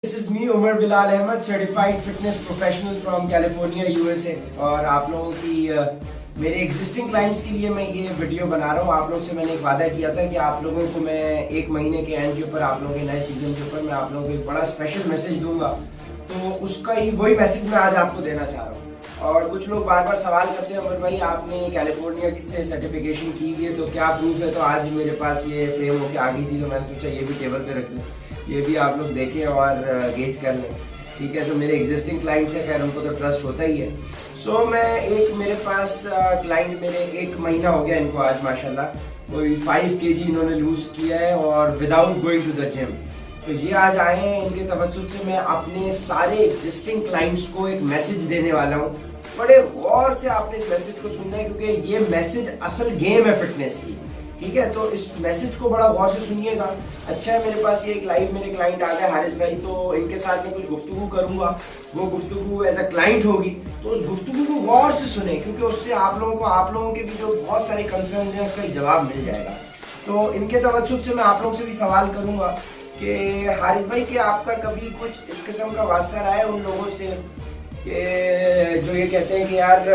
This is me, Umar Bilal Ahmed, certified fitness professional from California, USA। और आप लोगों की मेरे एग्जिस्टिंग क्लाइंट्स के लिए मैं ये वीडियो बना रहा हूँ। आप लोगों से मैंने एक वादा किया था कि आप लोगों को मैं एक महीने के एंड के ऊपर, आप लोगों के नए सीजन के ऊपर मैं आप लोगों को एक बड़ा स्पेशल मैसेज दूंगा। तो उसका ही वही मैसेज मैं आज आपको देना चाह रहा हूँ। और कुछ लोग बार बार सवाल करते हैं, उमर भाई आपने कैलिफोर्निया से सर्टिफिकेशन की हुई है तो क्या प्रूफ है? तो आज मेरे पास ये फ्रेम होके आ गई थी तो मैंने सोचा ये भी टेबल पे रख दूँ, ये भी आप लोग देखें और गेज कर लें। ठीक है, तो मेरे एग्जिस्टिंग क्लाइंट्स है, खैर उनको तो ट्रस्ट होता ही है। सो मेरे पास क्लाइंट मेरे 1 महीना हो गया इनको आज माशाल्लाह, कोई 5 kg इन्होंने लूज किया है और without going to the gym. तो ये आज आए हैं, इनके तवज्जुह से मैं अपने सारे एग्जिस्टिंग क्लाइंट्स को एक मैसेज देने वाला हूँ। बड़े गौर से आपने इस मैसेज को सुनना है क्योंकि ये मैसेज असल गेम है फिटनेस की। ठीक है, तो इस मैसेज को बड़ा गौर से सुनिएगा। अच्छा है, मेरे पास ये एक लाइव मेरे क्लाइंट आ गए हारिस भाई, तो इनके साथ मैं कुछ गुफ्तगू करूंगा। वो गुफ्तगू एज अ क्लाइंट होगी, तो उस गुफ्तगू को गौर से सुने क्योंकि उससे आप लोगों के भी जो बहुत सारे कंसर्न हैं उसका एक जवाब मिल जाएगा। तो इनके तवज्जुह से मैं आप लोगों से भी सवाल करूंगा कि हारिस भाई कि आपका कभी कुछ इस किस्म का वास्ता रहा है उन लोगों से कि जो ये कहते हैं कि यार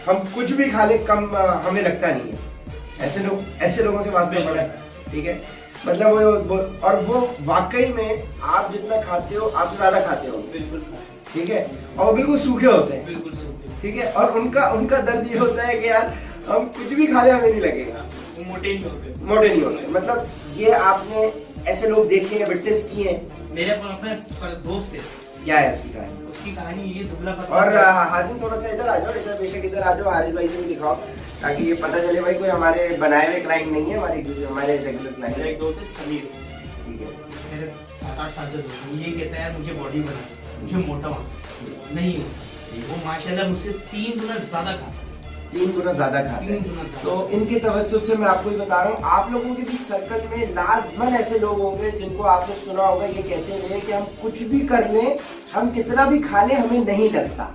हम कुछ भी खा ले कम हमें लगता नहीं है? ऐसे लोगों से वास्ता पड़ा है। ठीक है, मतलब वो वाकई में आप जितना खाते हो आपसे ज्यादा खाते हो। बिल्कुल। ठीक है, और वो बिल्कुल सूखे होते हैं। बिल्कुल सूखे। ठीक है, और उनका दर्द ये होता है कि यार हम कुछ भी खा ले हमें नहीं लगेगा, मोटे नहीं होते। मतलब ये आपने ऐसे लोग देखे हैं, विटनेस किए हैं? मेरे अपना दोस्त है। क्या है उसकी कहानी? उसकी कहानी ये दुबला पतला। और हाजिम थोड़ा सा इधर आ जाओ, बेशक इधर आ जाओ, हारिस भाई से भी दिखाओ ताकि ये पता चले भाई कोई हमारे बनाए हुए क्लाइंट नहीं है, हमारे रेगुलर क्लाइंट है। एक दोस्त है समीर। ठीक है, मेरे 7-8 साल से दोस्त है। ये कहता है मुझे बॉडी बना, मुझे मोटा होना नहीं हो। वो माशाल्लाह मुझसे 3 गुना ज्यादा खाता है। 3 गुना ज्यादा खाते हैं। तो इनके तवज्जुह से मैं आपको ही बता रहा हूँ, आप लोगों के भी सर्कल में लाजमन ऐसे लोग होंगे जिनको आपने सुना होगा ये कहते हैं कि हम कुछ भी कर लें, हम कितना भी खा लें हमें नहीं लगता।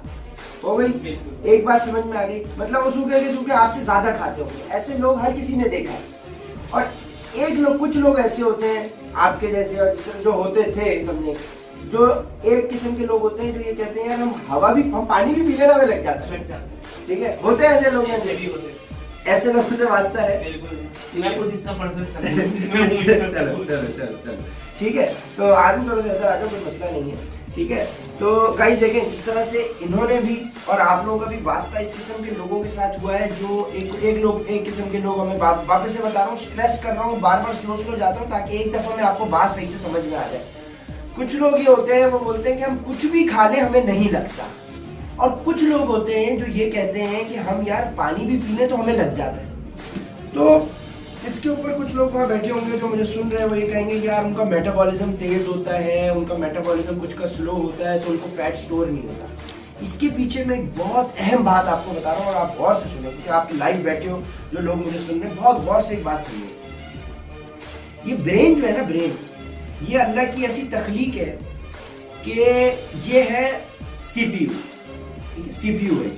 तो भाई एक बात समझ में आ गई, मतलब वो सूखे आपसे ज्यादा खाते होंगे। ऐसे लोग हर किसी ने देखा है। और कुछ लोग ऐसे होते हैं आपके जैसे, और जो होते थे समझे, जो एक किस्म के लोग होते हैं जो ये कहते हैं यार हम पानी भी पीने में लग जाता है। ठीक है, होते हैं ऐसे लोग, ऐसे भी होते हैं। ऐसे लोगों से वास्ता है। बिल्कुल, मैं खुद इसका पर्सन चलो ठीक है, तो आदमी थोड़ा सा इधर आ जाओ, कोई मसला नहीं है। ठीक है, तो गाइस देखें जिस तरह से इन्होंने भी और आप लोगों का भी वास्ता इस किस्म के लोगों के साथ हुआ है, जो एक किस्म के लोग, हमें वापस से बता रहा हूँ, स्ट्रेस कर रहा हूँ, बार बार स्लो जाता हूँ ताकि एक दफा में आपको बात सही से समझ में आ जाए। कुछ लोग ये होते हैं, वो बोलते हैं कि हम कुछ भी खा लें हमें नहीं लगता। और कुछ लोग होते हैं जो ये कहते हैं कि हम यार पानी भी पी लें तो हमें लग जाता है। तो इसके ऊपर कुछ लोग वहाँ बैठे होंगे जो मुझे सुन रहे हैं, वो ये कहेंगे यार उनका मेटाबॉलिज्म तेज होता है, उनका मेटाबॉलिज्म कुछ का स्लो होता है तो उनको फैट स्टोर नहीं होता। इसके पीछे मैं एक बहुत अहम बात आपको बता रहा हूँ और आप गौर से सुनो क्योंकि आप लाइव बैठे हो, जो लोग मुझे सुन रहे हैं बहुत गौर से एक बात सुनिए। ये ब्रेन जो है ना, ब्रेन ये अल्लाह की ऐसी तख्लीक है कि ये है सीपीयू है।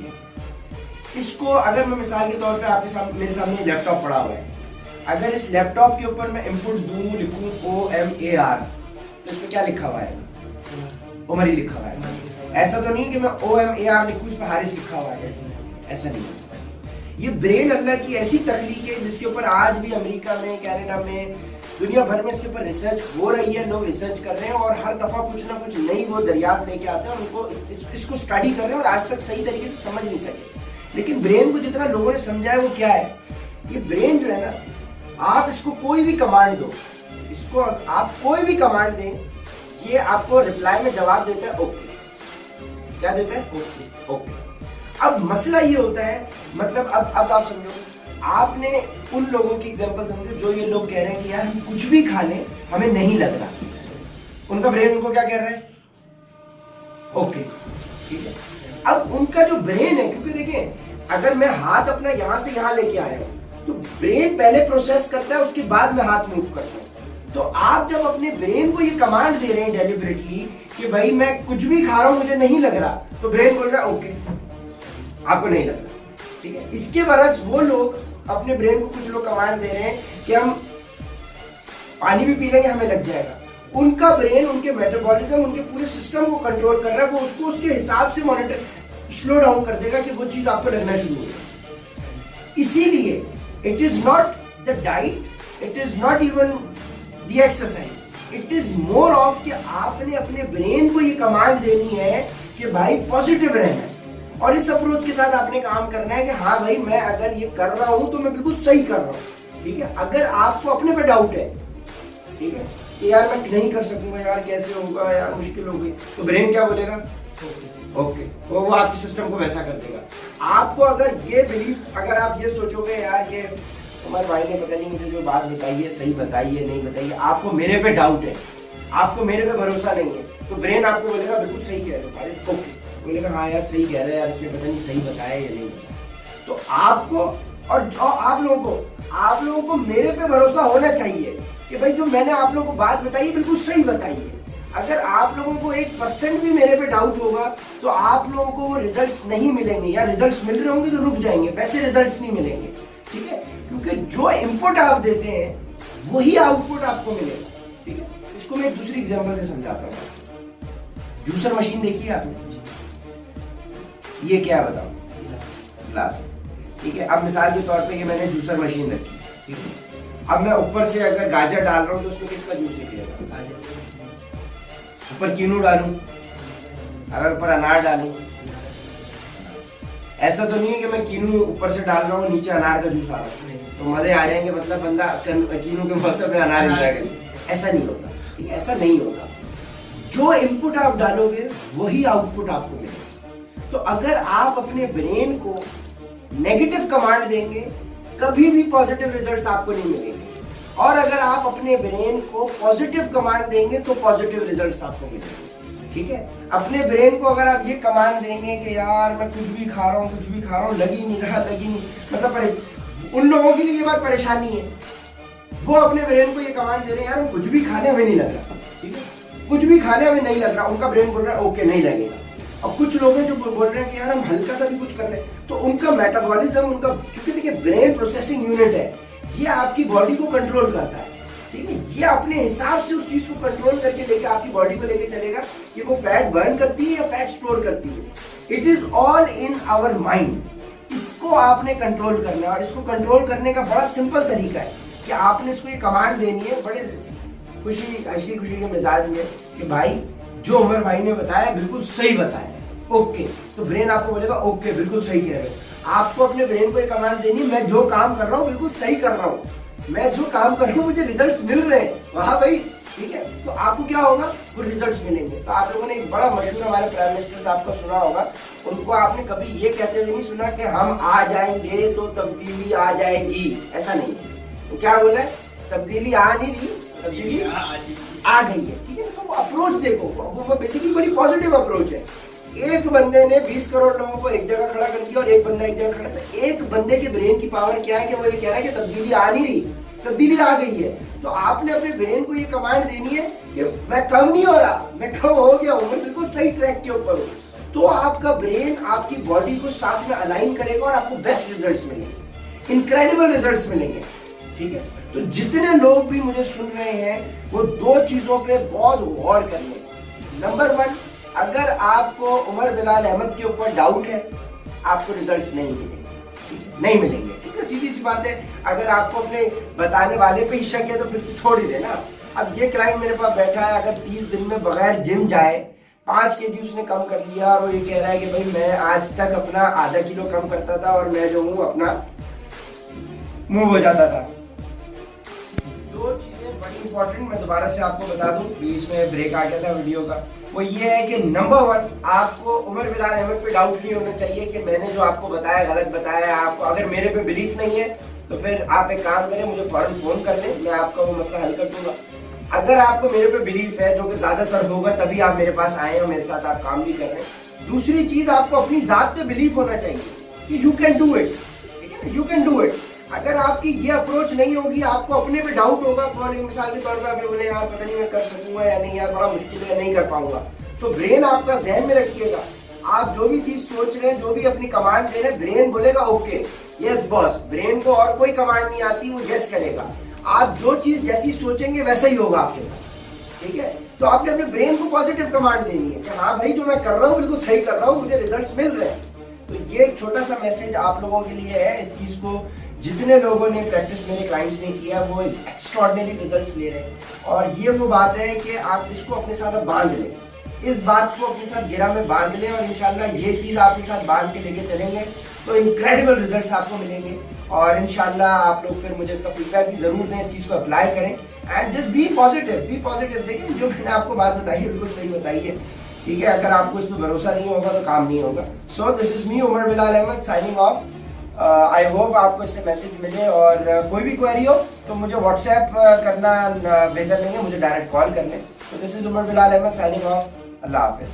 इसको अगर मैं मिसाल के तौर पे मेरे सामने लैपटॉप पड़ा हुआ है, अगर इस लैपटॉप के ऊपर मैं इनपुट दूं, लिखूं OMAR, तो इसमें क्या लिखा हुआ है? उमर ही लिखा हुआ है। ऐसा तो नहीं कि मैं OMAR लिखूं इस पर हारिस लिखा हुआ है, ऐसा नहीं है। ये ब्रेन अल्लाह की ऐसी तख्लीक है जिसके ऊपर आज भी अमेरिका में, कनाडा में, दुनिया भर में इसके ऊपर रिसर्च हो रही है। लोग रिसर्च कर रहे हैं और हर दफा कुछ ना कुछ नई वो दरियाफ्त लेके आते हैं और उनको इसको स्टडी कर रहे हैं और आज तक सही तरीके से समझ नहीं सके। लेकिन ब्रेन को जितना लोगों ने समझा है वो क्या है, ये ब्रेन जो है ना, आप इसको कोई भी कमांड दो, इसको आप कोई भी कमांड दें, ये आपको रिप्लाई में जवाब देता है ओके। क्या देता है? ओके। अब मसला ये होता है, मतलब अब आप समझो, आपने उन लोगों की एग्जांपल समझो जो ये लोग कह रहे हैं कि यार हम कुछ भी खा लें हमें नहीं लग रहा। उनका ब्रेन उनको क्या कह रहा है? ओके। ठीक है, अब उनका जो ब्रेन है, क्योंकि देखिए अगर मैं हाथ अपना यहां से यहां लेके आया हूं तो ब्रेन पहले प्रोसेस करता है, उसके बाद में हाथ मूव करता हूं। तो आप जब अपने ब्रेन को ये कमांड दे रहे हैं डेलिबरेटली कि भाई मैं कुछ भी खा रहा हूं मुझे नहीं लग रहा, तो ब्रेन बोल रहा है ओके, आपको नहीं लग रहा। ठीक है, इसके बरक्स वो लोग अपने ब्रेन को कुछ लोग कमांड दे रहे हैं कि हम पानी भी पी लेंगे हमें लग जाएगा, उनका ब्रेन उनके मेटाबॉलिज्म उनके पूरे सिस्टम को कंट्रोल कर रहा है, वो उसको उसके हिसाब से मॉनिटर स्लो डाउन कर देगा कि वो चीज आपको लगना शुरू हो जाए। इसीलिए it is not the diet, it is not even the exercise, it is more of कि आपने अपने ब्रेन को ये कमांड देनी है कि भाई पॉजिटिव रहना है, और इस अप्रोच के साथ आपने काम करना है कि हाँ भाई मैं अगर ये कर रहा हूं तो मैं बिल्कुल सही कर रहा हूं। ठीक है, अगर आपको अपने पे डाउट है, ठीक है, कि यार मैं नहीं कर सकूंगा, यार कैसे होगा, यार मुश्किल हो गई, तो ब्रेन क्या बोलेगा, ओके, वो आपके सिस्टम को वैसा कर देगा। आपको अगर ये बिलीफ, अगर आप ये सोचोगे यार ये उमर भाई ने पता नहीं मुझे जो बात बताई है सही बताई है नहीं बताई है, आपको मेरे पे डाउट है, आपको मेरे पे भरोसा नहीं है, तो ब्रेन आपको बोलेगा बिल्कुल सही कह रहे हो, ओके, बोलेगा हाँ यार सही कह रहे हैं यार, इसने पता नहीं सही बताया या नहीं बताया। तो आपको और जो आप लोगों को मेरे पे भरोसा होना चाहिए कि भाई जो मैंने आप लोगों को बात बताई है बिल्कुल सही बताई है। अगर आप लोगों को 1% भी मेरे पे डाउट होगा तो आप लोगों को वो रिजल्ट्स नहीं मिलेंगे, या रिजल्ट्स मिल रहे होंगे तो रुक जाएंगे, वैसे रिजल्ट्स नहीं मिलेंगे। ठीक है, क्योंकि जो इनपुट आप देते हैं वही आउटपुट आपको मिलेगा। ठीक है, इसको मैं एक दूसरी एग्जांपल से समझाता हूँ। जूसर मशीन देखी है आपने? ये क्या है बताओ? ग्लास। ठीक है, अब मिसाल के तौर पे ये मैंने जूसर मशीन रखी, ठीक है, अब मैं ऊपर से अगर गाजर डाल रहा हूँ तो उसमें किसका जूस निकलेगा? ऊपर कीनू डालूं, अगर ऊपर अनार डालूं, ऐसा तो नहीं है कि मैं कीनू ऊपर से डाल रहा हूँ नीचे अनार का जूस आ रहा है तो मजे आ जाएंगे, मतलब बंदा कीनू के मौसम में अनार एंजॉय करेगा। ऐसा नहीं होता, ठीक है, ऐसा नहीं होता। जो इनपुट आप डालोगे वही आउटपुट आपको मिलेगा। तो अगर आप अपने ब्रेन को नेगेटिव कमांड देंगे कभी भी पॉजिटिव रिजल्ट्स आपको नहीं मिलेंगे, और अगर आप अपने ब्रेन को पॉजिटिव कमांड देंगे तो पॉजिटिव रिजल्ट्स आपको मिलेंगे। ठीक है, अपने ब्रेन को अगर आप ये कमांड देंगे कि यार मैं कुछ भी खा रहा हूँ लग ही नहीं रहा, मतलब उन लोगों के लिए ये बात परेशानी है, वो अपने ब्रेन को ये कमांड दे रहे हैं यार कुछ भी खा ले हमें नहीं लग रहा, ठीक है, कुछ भी खा ले हमें नहीं लग रहा, उनका ब्रेन बोल रहा है ओके नहीं लगेगा। अब कुछ लोग हैं जो बोल रहे हैं कि यार हम हल्का सा भी कुछ कर ले, तो उनका मेटाबॉलिज्म, उनका, क्योंकि देखिए ब्रेन प्रोसेसिंग यूनिट है, ये आपकी बॉडी को कंट्रोल करता है। ठीक है, ये अपने हिसाब से उस चीज को कंट्रोल करके लेके आपकी बॉडी को लेके चलेगा कि वो फैट बर्न करती है या फैट स्टोर करती है। It is all in our mind. इसको आपने कंट्रोल करना है, और इसको कंट्रोल करने का बड़ा सिंपल तरीका है कि आपने इसको ये कमांड देनी है बड़े हंसी खुशी के मिजाज में कि भाई जो उमर भाई ने बताया बिल्कुल सही बताया, ओके। तो ब्रेन आपको बोलेगा ओके बिल्कुल सही कह रहे हो। आपको अपने ब्रेन को ये कमांड देनी, मैं जो काम कर रहा हूँ बिल्कुल सही कर रहा हूँ, मैं जो काम कर रहा हूँ मुझे रिजल्ट्स मिल रहे हैं, वहां भाई ठीक है, तो आपको क्या होगा, वो रिजल्ट्स मिलेंगे। तो आप लोगों ने एक बड़ा मशहूर हमारे प्राइम मिनिस्टर साहब का सुना होगा, उनको आपने कभी ये कहते हुए नहीं सुना कि हम आ जाएंगे तो तब्दीली आ जाएगी, ऐसा नहीं है। तो क्या बोला, तब्दीली आ नहीं रही, तब्दीली आ गई है। ठीक है, तो वो अप्रोच देखो, वो बेसिकली बड़ी पॉजिटिव अप्रोच है। एक बंदे ने 20 करोड़ लोगों को एक जगह खड़ा कर दिया और एक बंदा एक जगह खड़ा, तो एक बंदे के ब्रेन की पावर क्या है कि वो ये कह रहा है कि तब्दीली आ नहीं रही, तब्दीली आ गई है। तो आपने अपने ब्रेन को ये कमांड देनी है कि मैं कम नहीं हो रहा, मैं कम हो गया हूं, मैं बिल्कुल सही ट्रैक के ऊपर हूं। तो आपका ब्रेन आपकी बॉडी को साथ में अलाइन करेगा और आपको बेस्ट रिजल्ट्स मिलेंगे, इनक्रेडिबल रिजल्ट्स मिलेंगे। ठीक है, तो जितने लोग भी मुझे सुन रहे हैं वो दो चीजों पे बहुत गौर कर लें। नंबर 1, अगर आपको उमर बिलाल अहमद के ऊपर डाउट है, आपको रिजल्ट्स नहीं मिलेंगे, नहीं मिलेंगे। ठीक है, सीधी सी बात है। अगर आपको अपने बताने वाले पे ही शक है तो फिर तो छोड़ ही देना। अब ये क्लाइंट मेरे पास बैठा है, अगर 30 दिन में बगैर जिम जाए 5 kg उसने कम कर लिया, और वो ये कह रहा है कि भाई मैं आज तक अपना आधा किलो कम करता था और मैं जो हूँ अपना मूव हो जाता था। दो चीजें बड़ी इंपॉर्टेंट मैं दोबारा से आपको बता दूं, बीच में ब्रेक आ गया था वीडियो का, वो ये है कि नंबर 1, आपको उमर बिलाल अहमद पे डाउट नहीं होना चाहिए कि मैंने जो आपको बताया गलत बताया। आपको अगर मेरे पे बिलीफ नहीं है तो फिर आप एक काम करें, मुझे फौरन फोन कर लें, मैं आपका वो मसला हल कर दूंगा। अगर आपको मेरे पे बिलीफ है, जो कि ज्यादातर होगा, तभी आप मेरे पास आए हो, मेरे साथ आप काम भी कर रहे हैं। दूसरी चीज, आपको अपनी जात पे बिलीफ होना चाहिए कि यू कैन डू इट। ठीक है, यू कैन डू इट। अगर आपकी ये अप्रोच नहीं होगी, आपको अपने पे डाउट होगा, मिसाल के तौर पर आप बोले यार पता नहीं मैं कर सकूंगा या नहीं, यार बड़ा मुश्किल है, नहीं कर पाऊंगा, तो ब्रेन आपका ज़हन में रखिएगा, आप जो भी चीज सोच रहे हैं, जो भी अपनी कमांड दे रहे हैं, ब्रेन बोलेगा ओके यस बॉस। ब्रेन को और कोई कमांड नहीं आती, वो यस करेगा। आप जो चीज जैसी सोचेंगे वैसा ही होगा आपके साथ। ठीक है। तो आपने अपने ब्रेन को पॉजिटिव कमांड देनी है कि हाँ भाई जो मैं कर रहा हूँ बिल्कुल सही कर रहा हूँ, मुझे रिजल्ट्स मिल रहे हैं। तो ये एक छोटा सा मैसेज आप लोगों के लिए है। इस चीज को जितने लोगों ने प्रैक्टिस मेरे क्लाइंट्स ने किया वो एक्स्ट्रॉर्डिनरी रिजल्ट्स ले रहे हैं। और ये वो बात है कि आप इसको अपने साथ बांध लें, इस बात को अपने साथ गिरा में बांध लें और इंशाल्लाह ये चीज आपके साथ बांध के लेके चलेंगे तो इनक्रेडिबल रिजल्ट्स आपको मिलेंगे। और इंशाल्लाह आप लोग फिर मुझे इसका फीडबैक भी जरूर दें, इस चीज को अप्लाई करें and just be positive, be positive. देखिए जो मैंने आपको बात बताई है बिल्कुल सही बताई है, ठीक है। अगर आपको इस पर भरोसा नहीं होगा तो काम नहीं होगा। So this is me Umar Bilal Ahmed signing off. I hope आपको इससे मैसेज मिले और कोई भी क्वेरी हो तो मुझे व्हाट्सएप करना बेहतर नहीं है, मुझे डायरेक्ट कॉल कर लें। तो this is Umar Bilal Ahmed signing off. अल्लाह हाफिज।